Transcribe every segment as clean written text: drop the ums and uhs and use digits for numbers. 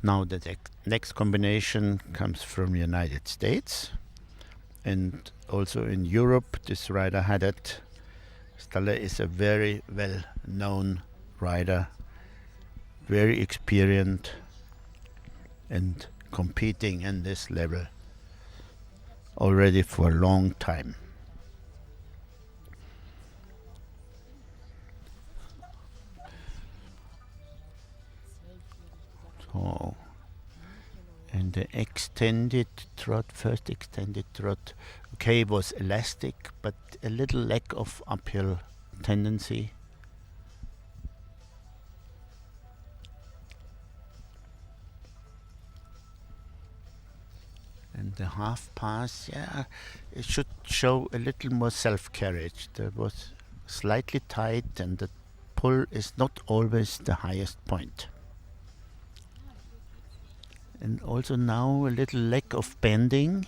Now the next combination comes from United States, and also in Europe this rider Haddad-Staller is a very well-known rider, very experienced and competing in this level already for a long time. So, and the extended trot, first extended trot, okay, was elastic, but a little lack of uphill tendency. And the half pass, yeah, it should show a little more self-carriage. There was slightly tight, and the pull is not always the highest point. And also now a little lack of bending.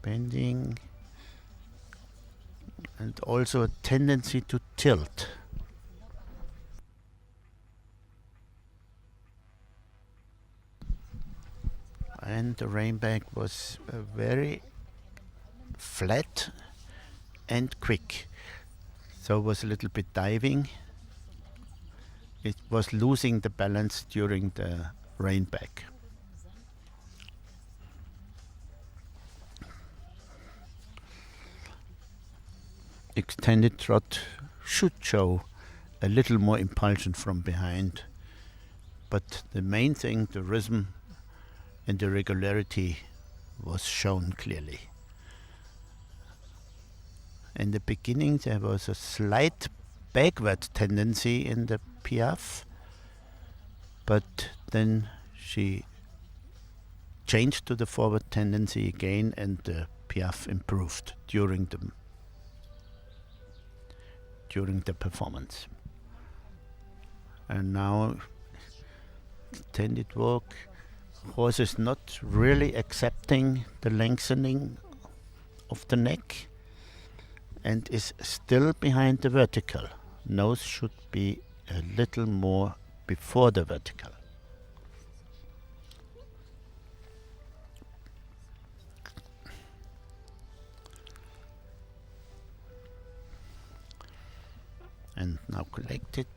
And also a tendency to tilt. And the rainback was very flat and quick. So it was a little bit diving. It was losing the balance during the rainback. Extended trot should show a little more impulsion from behind, but the main thing, the rhythm and the regularity, was shown clearly. In the beginning there was a slight backward tendency in the piaffe, but then she changed to the forward tendency again, and the piaffe improved during the performance. And now extended walk. Horse is not really accepting the lengthening of the neck and is still behind the vertical. Nose should be a little more before the vertical. And now collected.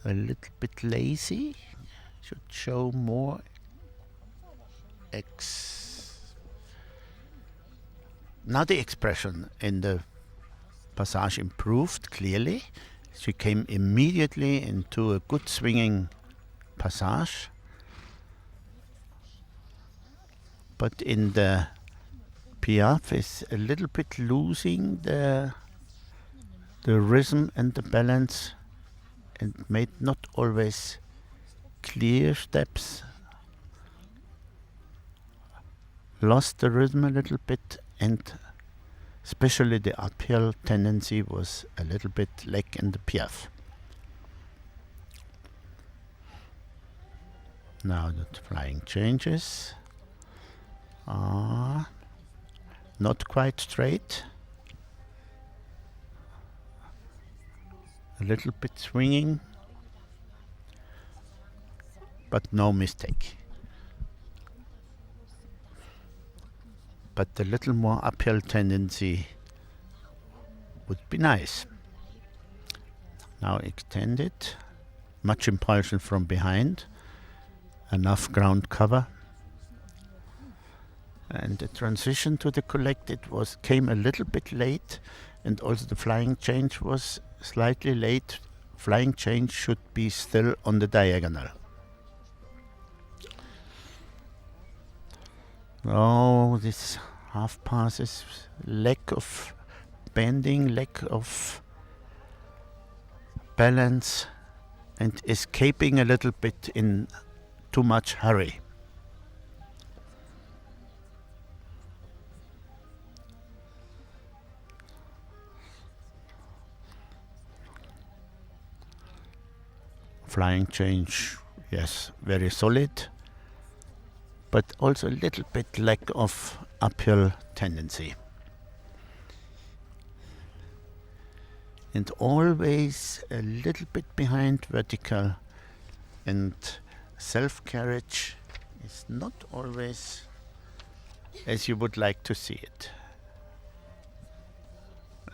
A little bit lazy. Should show more Now the expression in the passage improved clearly. She came immediately into a good swinging passage. But in the piaffe is a little bit losing the rhythm and the balance, and made not always clear steps. Lost the rhythm a little bit, and especially the uphill tendency was a little bit lack in the piaffe. Now the flying changes are not quite straight. A little bit swinging, but no mistake. But a little more uphill tendency would be nice. Now extended, much impulsion from behind, enough ground cover. And the transition to the collected came a little bit late, and also the flying change was slightly late. Flying change should be still on the diagonal. Oh, this half passes, lack of bending, lack of balance, and escaping a little bit in too much hurry. Flying change, yes, very solid, but also a little bit lack of uphill tendency. and always a little bit behind vertical, and self-carriage is not always as you would like to see it.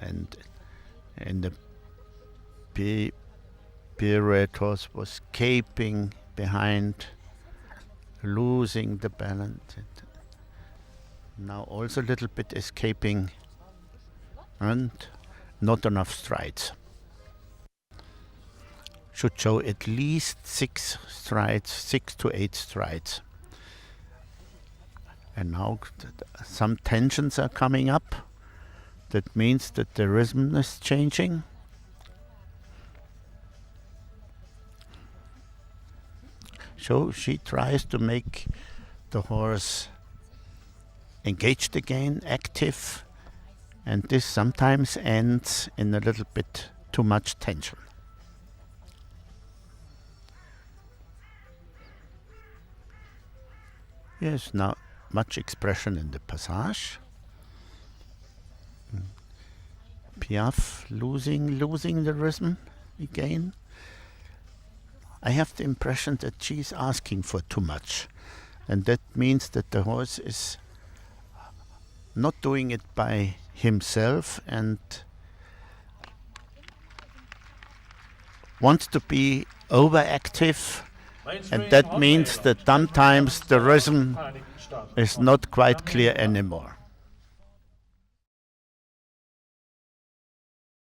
And in the period horse was caping behind, losing the balance. Now also a little bit escaping and not enough strides. Should show at least 6 strides, 6 to 8 strides. And now some tensions are coming up. That means that the rhythm is changing. So she tries to make the horse engaged again, active, and this sometimes ends in a little bit too much tension. Yes, now much expression in the passage. Piaf losing the rhythm again. I have the impression that she's asking for too much, and that means that the horse is not doing it by himself and wants to be overactive, and that means that sometimes the rhythm is not quite clear anymore.